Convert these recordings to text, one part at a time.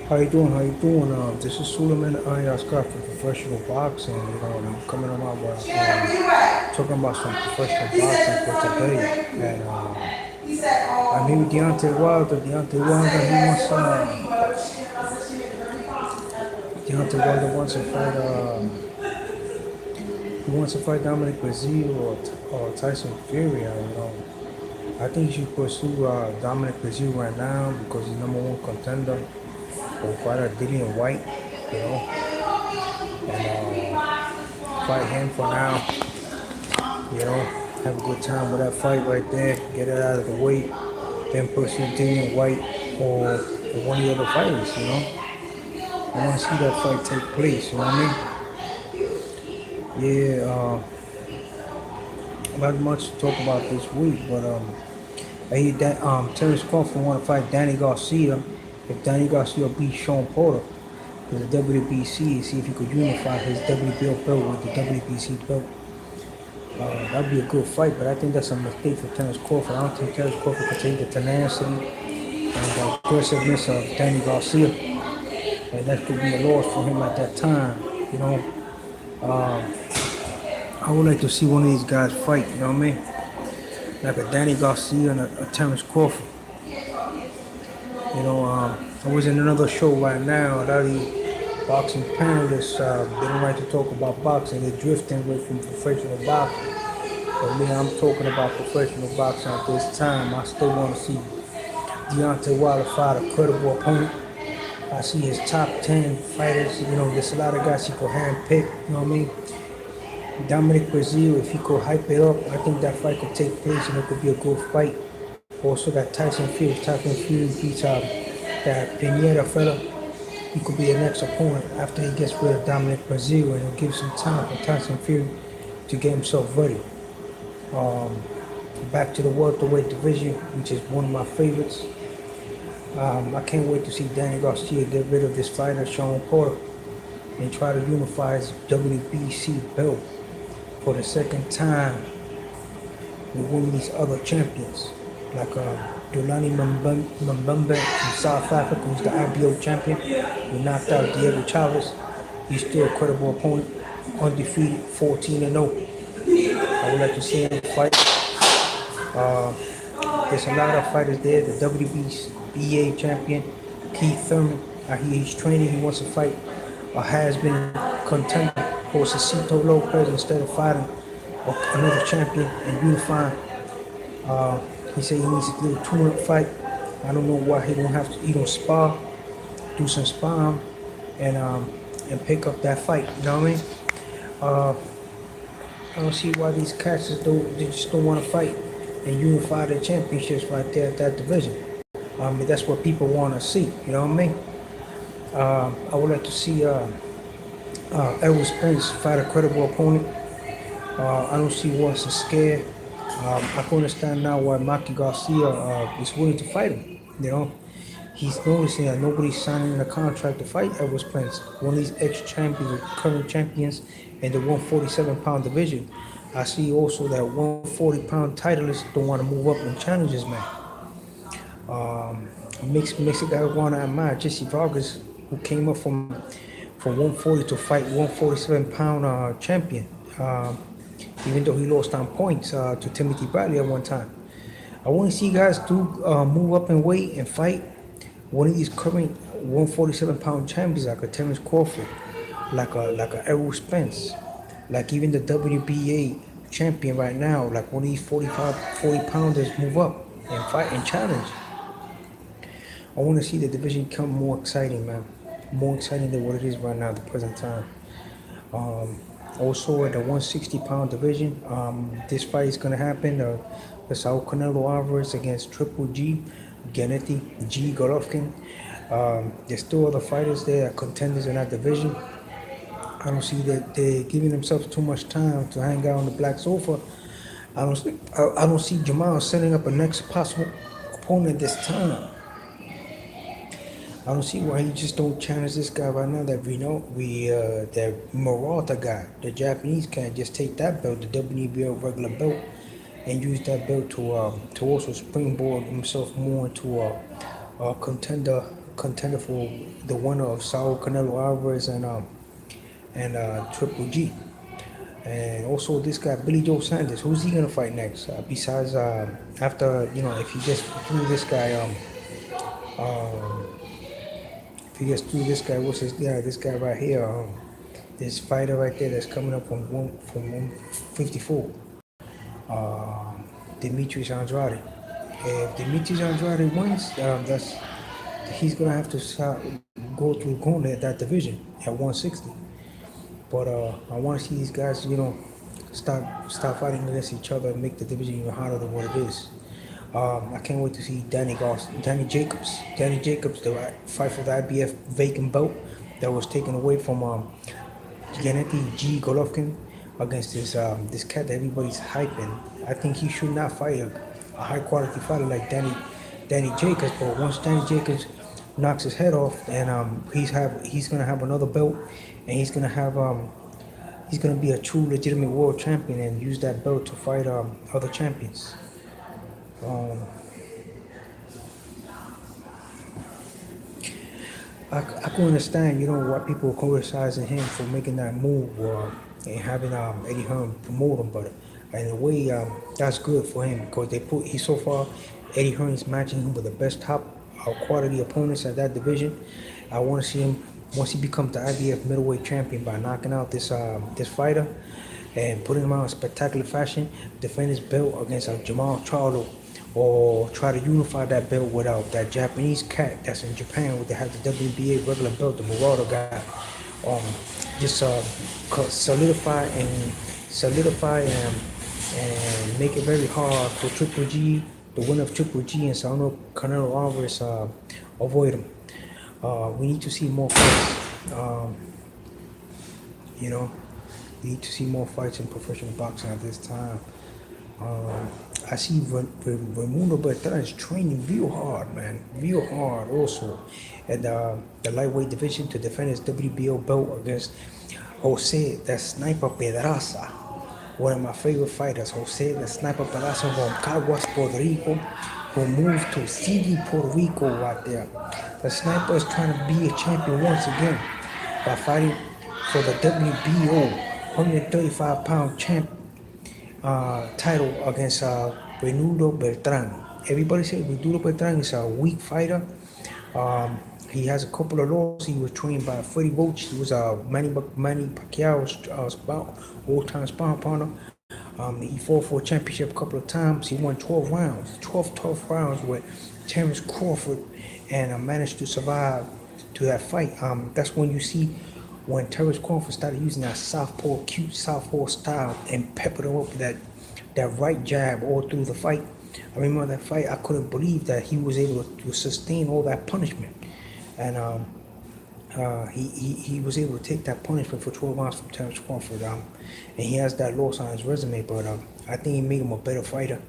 How you doing? How you doing? This is Suleiman Ayaskar from Professional Boxing. And I'm coming on my way, talking about some professional boxing for today. And I'm here with Deontay Wilder. Deontay Wilder wants to fight. He wants to fight Dominic Breazeale or Tyson Fury. I think he should pursue Dominic Breazeale right now because he's number one contender for fighter Dillian White. You know, and fight him for now. You know, have a good time with that fight right there. Get it out of the way. Then pursue Dillian White or one of the other fighters. I want to see that fight take place. You know what I mean? Yeah. Not much to talk about this week, but I hear that Terence Crawford want to fight Danny Garcia. If Danny Garcia beats Sean Porter for the WBC, see if he could unify his WBO belt with the WBC belt. That'd be a good fight, but I think that's a mistake for Terence Crawford. I don't think Terence Crawford could take the tenacity and the aggressiveness of Danny Garcia, and that could be a loss for him at that time. You know, uh, I would like to see one of these guys fight. You know what I mean? Like a Danny Garcia and a Terence Crawford. I was in another show right now. A lot of these boxing panelists, they don't like to talk about boxing. They're drifting away from professional boxing. But me, I'm talking about professional boxing at this time. I still want to see Deontay Wilder fight a credible opponent. I see his top 10 fighters. There's a lot of guys he could handpick. You know what I mean? Dominic Breazeale, if he could hype it up, I think that fight could take place and it could be a good fight. Also, that Tyson Fury beats that Pineda fella. He could be the next opponent after he gets rid of Dominic Breazeale, and it'll give some time for Tyson Fury to get himself ready. Back to the welterweight division, which is one of my favorites. I can't wait to see Danny Garcia get rid of this fighter, Sean Porter, and try to unify his WBC belt for the second time with one of these other champions, like Dolani Mbembe from South Africa, who's the IBO champion, who knocked out Diego Chavez. He's still a credible opponent, undefeated, 14-0. I would like to see him fight. There's a lot of fighters there. The WBA champion, Keith Thurman. I hear he's training. He wants to fight a has-been contender, Josecito Lopez, instead of fighting another champion and unifying. He said he needs to do a 2-minute fight. I don't know why he don't spar, do some sparring, and pick up that fight. You know what I mean? I don't see why these cats just don't want to fight and unify the championships right there at that division. That's what people want to see. You know what I mean? I would like to see Errol Spence fight a credible opponent. I don't see what's scared. I can understand now why Maki Garcia is willing to fight him. He's noticing that nobody's signing a contract to fight Errol Spence, one of these ex-champions or current champions in the 147-pound division. I see also that 140-pound titleists don't want to move up and challenge this man. Makes a guy want to admire Jesse Vargas, who came up from 140 to fight 147-pound champion. Even though he lost on points to Timothy Bradley at one time. I want to see guys move up in weight and fight one of these current 147-pound champions like a Terence Crawford, like a Errol Spence, like even the WBA champion right now, like one of these 40-pounders move up and fight and challenge. I want to see the division become more exciting, man. More exciting than what it is right now at the present time. Also, at the 160-pound division, this fight is going to happen. The Saul Canelo Alvarez against Triple G, Gennady G. Golovkin. There's still other fighters there, contenders in that division. I don't see that they're giving themselves too much time to hang out on the black sofa. I don't see Jamal setting up a next possible opponent this time. I don't see why he just don't challenge this guy right now. That Murata guy, the Japanese can't just take that belt, the WBO regular belt, and use that belt to also springboard himself more into a contender contender for the winner of Saul Canelo Alvarez and Triple G. And also this guy Billy Joe Sanders. Who's he gonna fight next? Besides after if he gets through this guy um, if he gets through this guy, what's this guy? This guy right here. This fighter right there that's coming up from 154. Demetrius Andrade. If Demetrius Andrade wins, that's he's gonna have to go through gauntlet that division at 160. But I want to see these guys, stop fighting against each other and make the division even harder than what it is. I can't wait to see Danny Jacobs. Danny Jacobs, the fight for the IBF vacant belt that was taken away from Gennady G. Golovkin against this cat that everybody's hyping. I think he should not fight a high quality fighter like Danny Jacobs. But once Danny Jacobs knocks his head off, and he's gonna have another belt, and he's gonna be a true legitimate world champion and use that belt to fight other champions. I can understand, why people are criticizing him for making that move and having Eddie Hearn promote him, but in a way, that's good for him because he so far, Eddie Hearn is matching him with the best top quality opponents at that division. I want to see him once he becomes the IBF middleweight champion by knocking out this fighter and putting him out in spectacular fashion, defend his belt against Jamal Charlo, or try to unify that belt without that Japanese cat that's in Japan where they have the WBA regular belt, the Murata guy. Just solidify and make it very hard for Triple G, the winner of Triple G and Saul Canelo Alvarez, avoid him. We need to see more fights. We need to see more fights in professional boxing at this time. I see Raimundo Bertrand is training real hard, man. Real hard also at the lightweight division to defend his WBO belt against Jose, the Sniper Pedraza. One of my favorite fighters, Jose, the Sniper Pedraza from Caguas, Puerto Rico, who moved to City, Puerto Rico right there. The Sniper is trying to be a champion once again by fighting for the WBO 135-pound champ title against Raimundo Bertrand. Everybody said Raimundo Bertrand is a weak fighter. He has a couple of losses. He was trained by Freddie Roach. He was Manny Pacquiao's old-time sparring partner. He fought for a championship a couple of times. He won 12 rounds, 12 tough rounds with Terence Crawford, and managed to survive to that fight. That's when you see when Terence Crawford started using that cute southpaw style and peppered him up with that right jab all through the fight. I remember that fight. I couldn't believe that he was able to sustain all that punishment, and he was able to take that punishment for 12 rounds from Terence Crawford. And he has that loss on his resume, but I think he made him a better fighter,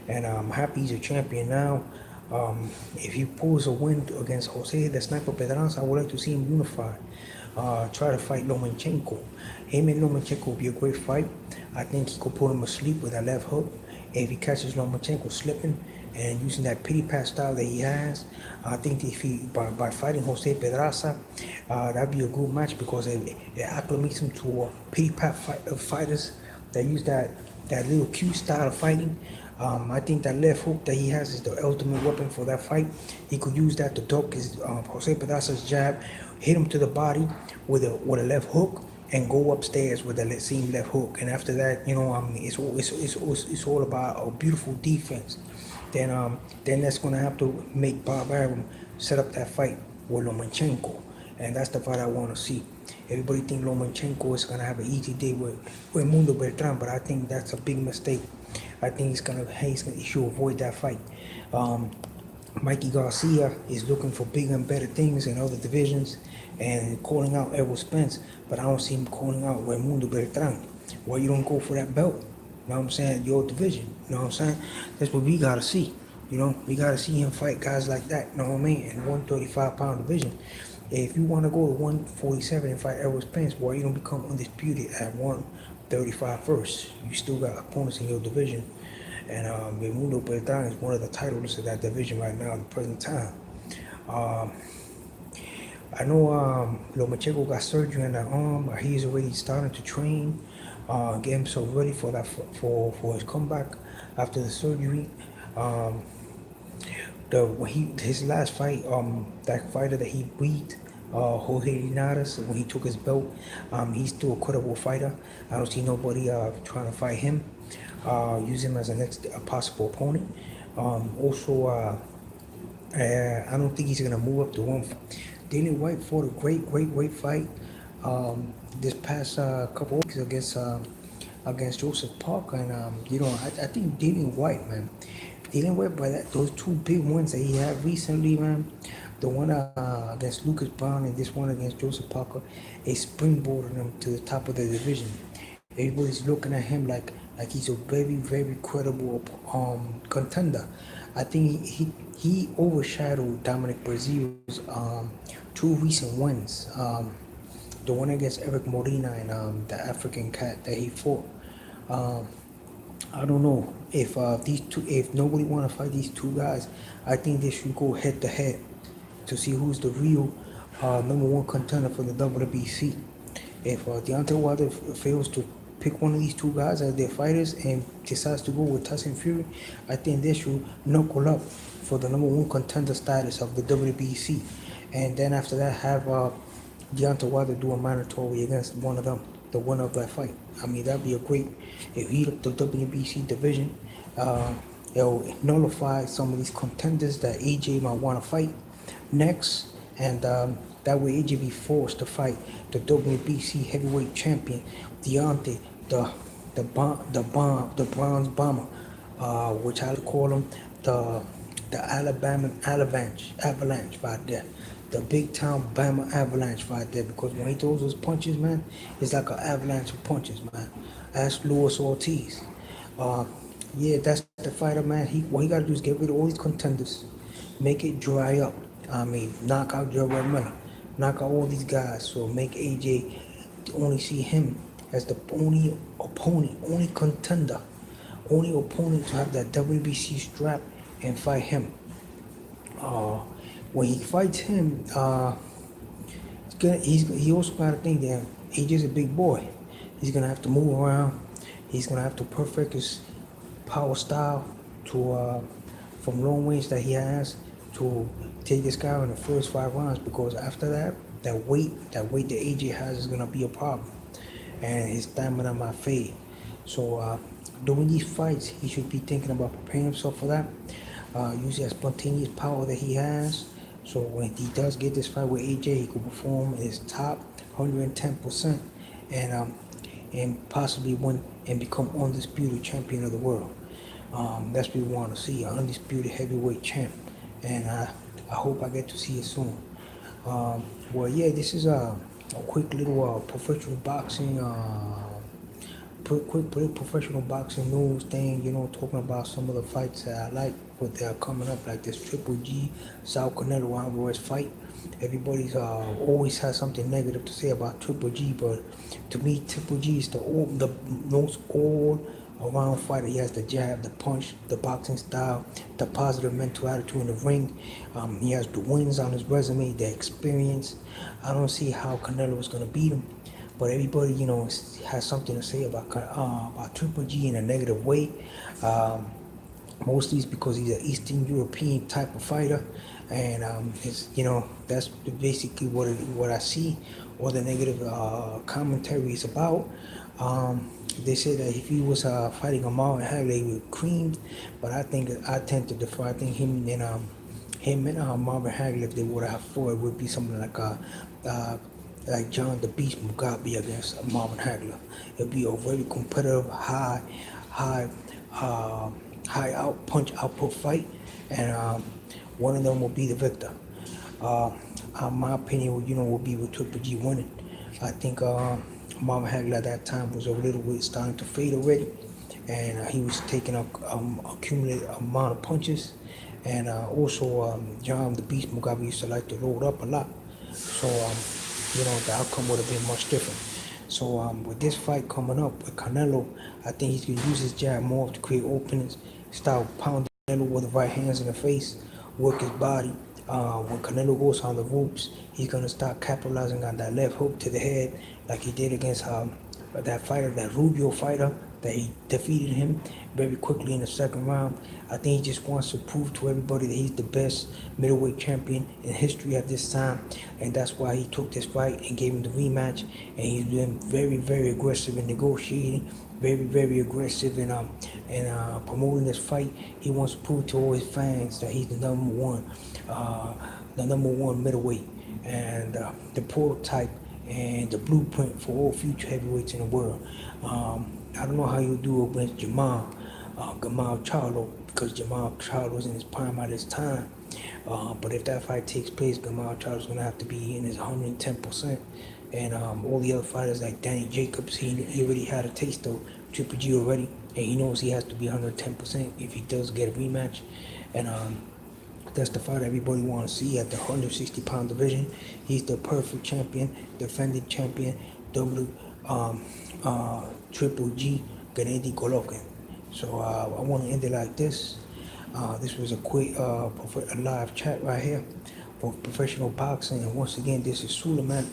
and I'm happy he's a champion now. If he pulls a win against Jose, the Sniper Pedraza, I would like to see him unified. Try to fight Lomachenko. Him and Lomachenko will be a great fight. I think he could put him asleep with that left hook. If he catches Lomachenko slipping and using that pity pat style that he has, I think if by fighting Jose Pedraza, that'd be a good match because it acclimates him to pity pat fighters that use that little cute style of fighting. I think that left hook that he has is the ultimate weapon for that fight. He could use that to duck his Jose Pedraza's jab, hit him to the body with a left hook, and go upstairs with the same left hook. And after that, it's all about a beautiful defense. Then that's gonna have to make Bob Arum set up that fight with Lomachenko, and that's the fight I want to see. Everybody think Lomachenko is gonna have an easy day with Raimundo Bertrand, but I think that's a big mistake. I think he should avoid that fight. Mikey Garcia is looking for bigger and better things in other divisions and calling out Errol Spence, but I don't see him calling out Raimundo Bertrand. Why you don't go for that belt? You know what I'm saying? Your division. You know what I'm saying? That's what we gotta see. We gotta see him fight guys like that. You know what I mean? In 135-pound division. If you want to go to 147 and fight Errol Spence, why you don't become undisputed at 135 first? You still got opponents in your division. And Raimundo Bertrand is one of the titles of that division right now at the present time. I know Lomachenko got surgery on that arm, but he's already starting to train, get himself ready for that for his comeback after the surgery. Um, the when he his last fight, that fighter that he beat, Jorge Linares, when he took his belt, he's still a credible fighter. I don't see nobody trying to fight him, use him as a next possible opponent. Also, I don't think he's gonna move up to one. Dana White fought a great fight this past couple of weeks against Joseph Parker, and I think Dana White, man, Dana White by those two big wins that he had recently, man, the one against Lucas Brown and this one against Joseph Parker, it springboarded him to the top of the division. Everybody's looking at him like he's a very credible contender. I think he overshadowed Dominic Breazeale's two recent wins. The one against Eric Morena and the African cat that he fought. Um, I don't know if nobody want to fight these two guys. I think they should go head to head to see who's the real number one contender for the WBC. If Deontay Wilder fails to pick one of these two guys as their fighters and decides to go with Tyson Fury, I think they should knuckle up for the number one contender status of the WBC. And then after that, have Deontay Wilder do a mandatory against one of them, the winner of that fight. I mean, that'd be a great, if he up the WBC division, uh, it'll nullify some of these contenders that AJ might want to fight next, and that way AJ be forced to fight the WBC heavyweight champion Deontay, the bronze bomber, which I call him the Alabama Avalanche right there, the big town Bama Avalanche right there. Because when he throws those punches, man, it's like an avalanche of punches, man. Ask Luis Ortiz. Uh, yeah, that's the fighter, man. What he gotta do is get rid of all these contenders, make it dry up. I mean, knock out Joe Money, knock out all these guys. So make AJ only see him as the only opponent, only contender, only opponent to have that WBC strap and fight him. Uh, when he fights him, he also got to think that AJ's a big boy. He's gonna have to move around. He's gonna have to perfect his power style to from long range that he has to take this guy in the first 5 rounds. Because after that, that weight that AJ has is gonna be a problem, and his stamina might fade. So during these fights, he should be thinking about preparing himself for that. Using that spontaneous power that he has. So when he does get this fight with AJ, he could perform his top 110% and possibly win and become undisputed champion of the world. That's what we want to see, an undisputed heavyweight champ. And I hope I get to see it soon. Well, yeah, this is a quick little professional boxing quick professional boxing news thing, talking about some of the fights that I like, what they're coming up, like this Triple G, Saul Canelo Alvarez fight. Everybody's always has something negative to say about Triple G, but to me, Triple G is the most all-around fighter. He has the jab, the punch, the boxing style, the positive mental attitude in the ring. He has the wins on his resume, the experience. I don't see how Canelo is going to beat him. But everybody, has something to say about Triple G in a negative way. Mostly it's because he's an Eastern European type of fighter, and that's basically what I see. All the negative commentary is about. They say that if he was fighting a Marvin Hagler, he would creamed, but I tend to defer. I think him and Marvin Hagler, if they would have fought, it would be something like John the Beast Mugabe against Marvin Hagler. It'll be a very competitive, high punch output fight, and one of them will be the victor. My opinion, will be with Triple G winning. I think Marvin Hagler at that time was a little bit starting to fade already, and he was taking a accumulated amount of punches, and also John the Beast Mugabe used to like to load up a lot, so the outcome would have been much different. So with this fight coming up with Canelo, I think he's gonna use his jab more to create openings, start pounding Canelo with the right hands in the face, work his body, When Canelo goes on the ropes, he's gonna start capitalizing on that left hook to the head, like he did against that fighter, that Rubio fighter, that he defeated him very quickly in the second round. I think he just wants to prove to everybody that he's the best middleweight champion in history at this time, and that's why he took this fight and gave him the rematch. And he's been very, very aggressive in negotiating, very, very aggressive in promoting this fight. He wants to prove to all his fans that he's the number one middleweight, and the prototype and the blueprint for all future heavyweights in the world. I don't know how you do against Gamal Charlo, because Jamal Charlo was in his prime at his time. But if that fight takes place, Gamal Charlo's gonna have to be in his 110%. And all the other fighters like Danny Jacobs, he already had a taste of Triple G already, and he knows he has to be 110% if he does get a rematch. And that's the fight everybody wants to see at the 160-pound division. He's the perfect champion, defending champion, Triple G, Gennady Golovkin. So I want to end it like this. This was a quick a live chat right here for professional boxing. And once again, this is Suleiman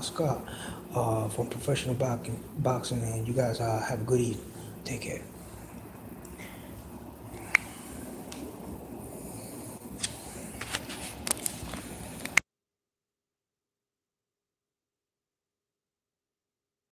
Scott from professional boxing. And you guys have a good evening. Take care.